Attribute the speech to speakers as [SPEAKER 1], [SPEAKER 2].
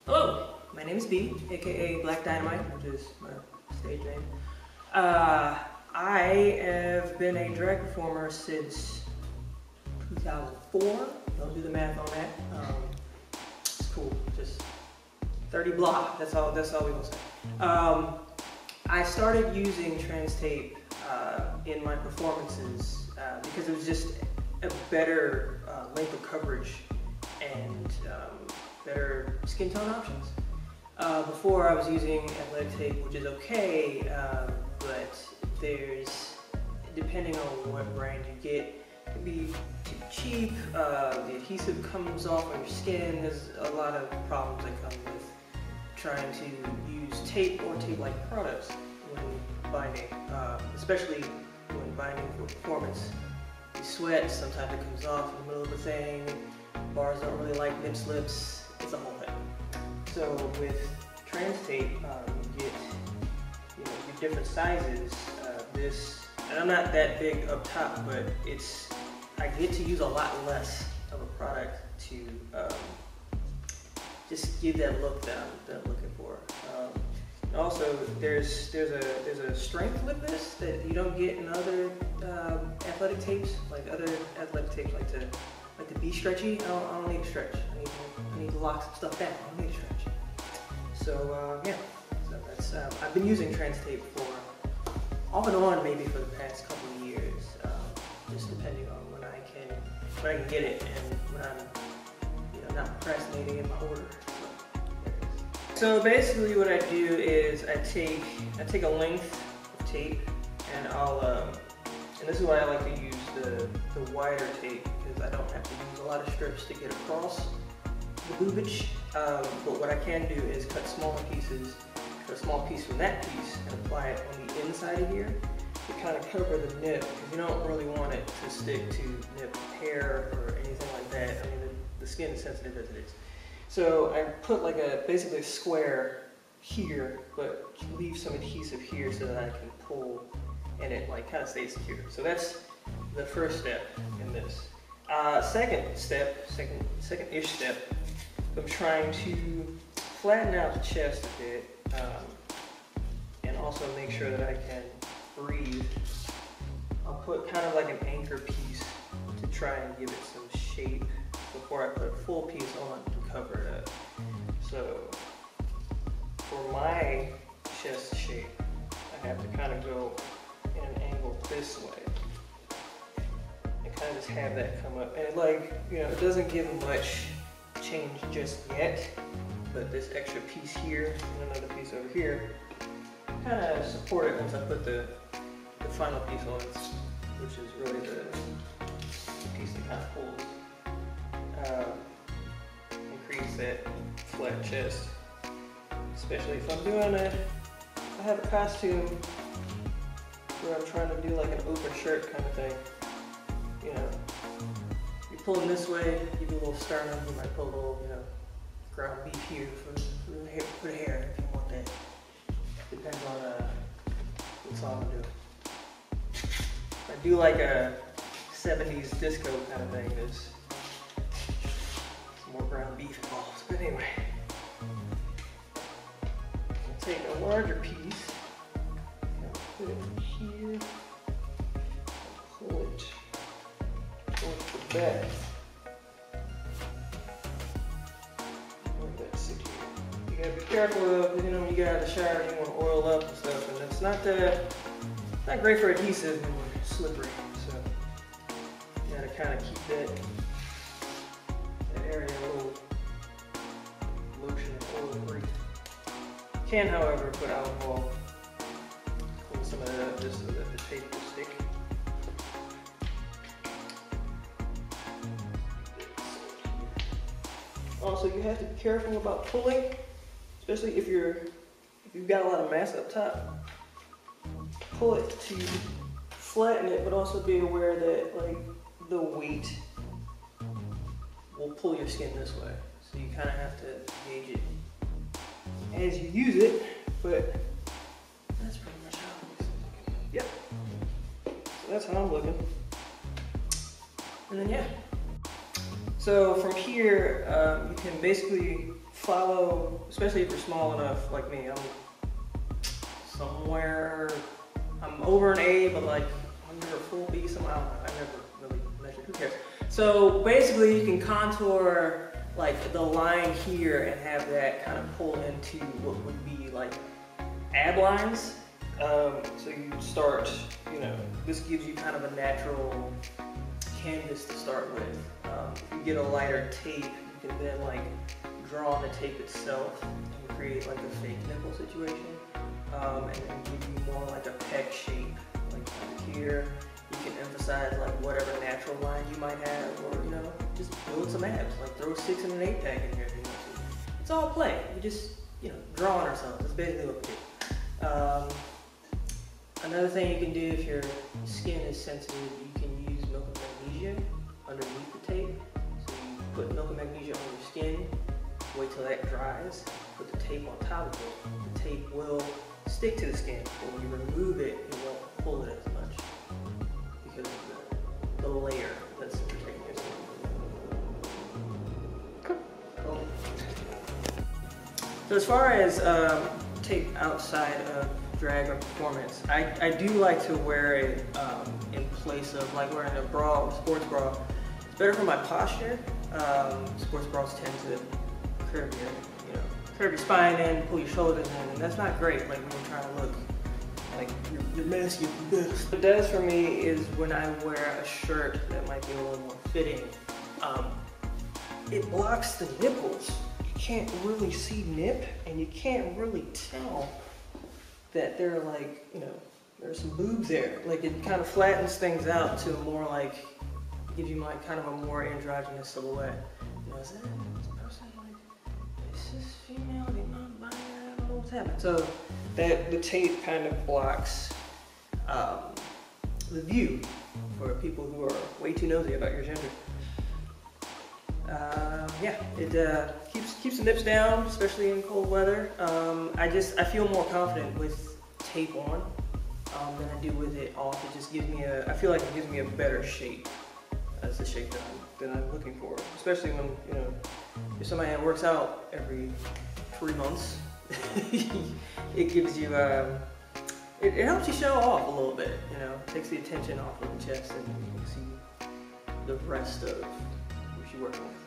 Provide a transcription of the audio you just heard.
[SPEAKER 1] Hello, my name is B, aka Black Dynamite, which is my stage name. I have been a drag performer since 2004. Don't do the math on that. It's cool, just 30 blah. That's all we gonna say. I started using TransTape in my performances because it was just a better length of coverage and better skin tone options. Before I was using athletic tape, which is okay, but depending on what brand you get, it can be too cheap, the adhesive comes off on your skin, there's a lot of problems that come with trying to use tape or tape-like products when binding, especially when binding for performance. You sweat, sometimes it comes off in the middle of the thing, bars don't really like nip slips, it's a whole thing. So with TransTape, you get your different sizes. And I'm not that big up top, but I get to use a lot less of a product to just give that look that I'm looking for. Also, there's a strength with this that you don't get in other athletic tapes. Like other athletic tapes like to be stretchy. I don't need to stretch. I need to lock some stuff down. I don't need to stretch. So yeah, so that's I've been using TransTape for off and on maybe for the past couple of years, just depending on when I can get it and when I'm not procrastinating in my order. So basically what I do is I take a length of tape and and this is why I like to use the wider tape, because I don't have to use a lot of strips to get across the boobage. But what I can do is cut smaller pieces, cut a small piece from that piece and apply it on the inside of here to kind of cover the nip, because you don't really want it to stick to nip hair or anything like that. I mean, the skin is sensitive as it is. So I put like basically a square here, but leave some adhesive here so that I can pull and it like kind of stays secure. So that's the first step in this. Second-ish step, I'm trying to flatten out the chest a bit and also make sure that I can breathe. I'll put kind of like an anchor piece to try and give it some shape before I put a full piece on to cover it up. So for my chest shape, I have to kind of go in an angle this way and kind of just have that come up. And it doesn't give much change just yet, but this extra piece here and another piece over here kind of support it once I put the final piece on, which is really the piece that kind of pulls. Increase that flat chest, especially if I have a costume where I'm trying to do like an open shirt kind of thing. You're pulling this way, you do a little sternum, you might pull a little, ground beef here for the hair if you want that. Depends on what song I'm doing. If I do like a 70s disco kind of thing, there's some more ground beef involved. But anyway, I'll take a larger piece, put it here, pull it towards the back. Let that sit here. You gotta be careful of, when you get out of the shower, you want to oil up and stuff, and it's not great for adhesive when you're slippery. So you gotta kind of keep that area a little lotion and oil free. You can, however, put alcohol, clean some of that up just so that the tape will stick. Also, you have to be careful about pulling, especially if you've got a lot of mass up top. Pull it to flatten it, but also be aware that the weight will pull your skin this way. So you kind of have to gauge it as you use it, but that's pretty much how it looks. Yep. So that's how I'm looking. And then yeah. So from here, you can basically follow, especially if you're small enough like me. I'm over an A, but like under a full B somehow. I never really measured, who cares? So basically you can contour like the line here and have that kind of pull into what would be like ab lines. So you start, you know, this gives you kind of a natural canvas to start with. If you get a lighter tape, you can then like draw on the tape itself and create like a fake nipple situation. And then give you more like a pec shape, like here. You can emphasize like whatever natural lines you might have, or you know, just build some abs. Like throw a 6 and an 8 pack in here if you want to. It's all play. We just, you know, draw on ourselves. That's basically what we do. Another thing you can do if your skin is sensitive, you can use milk and magnesia underneath the tape. So you put milk and magnesia on your skin, wait till that dries, put the tape on top of it. The tape will stick to the skin, but when you remove it, it won't pull it as much because of the layer that's protecting your skin. Cool. So as far as tape outside of drag or performance, I do like to wear it in place of like wearing a bra, sports bra. It's better for my posture. Sports bras tend to curve your spine in, pull your shoulders in, and that's not great. Like when you're trying to look like you're masculine. What it does for me is when I wear a shirt that might be a little more fitting, it blocks the nipples. You can't really see nip, and you can't really tell that there are like, you know, there's some boobs there. Like it kind of flattens things out to a more like, gives you like kind of a more androgynous silhouette. You know, is that this person like, is this female, they not binary, I don't know what's happening. So that the tape kind of blocks the view for people who are way too nosy about your gender. Yeah, it keeps the nips down, especially in cold weather. I feel more confident with tape on than I do with it off. It just gives me I feel like it gives me a better shape. That's the shape that I'm looking for. Especially when, you know, if somebody that works out every 3 months, it gives you, it helps you show off a little bit, you know, it takes the attention off of the chest and you can see the rest of what you're working with.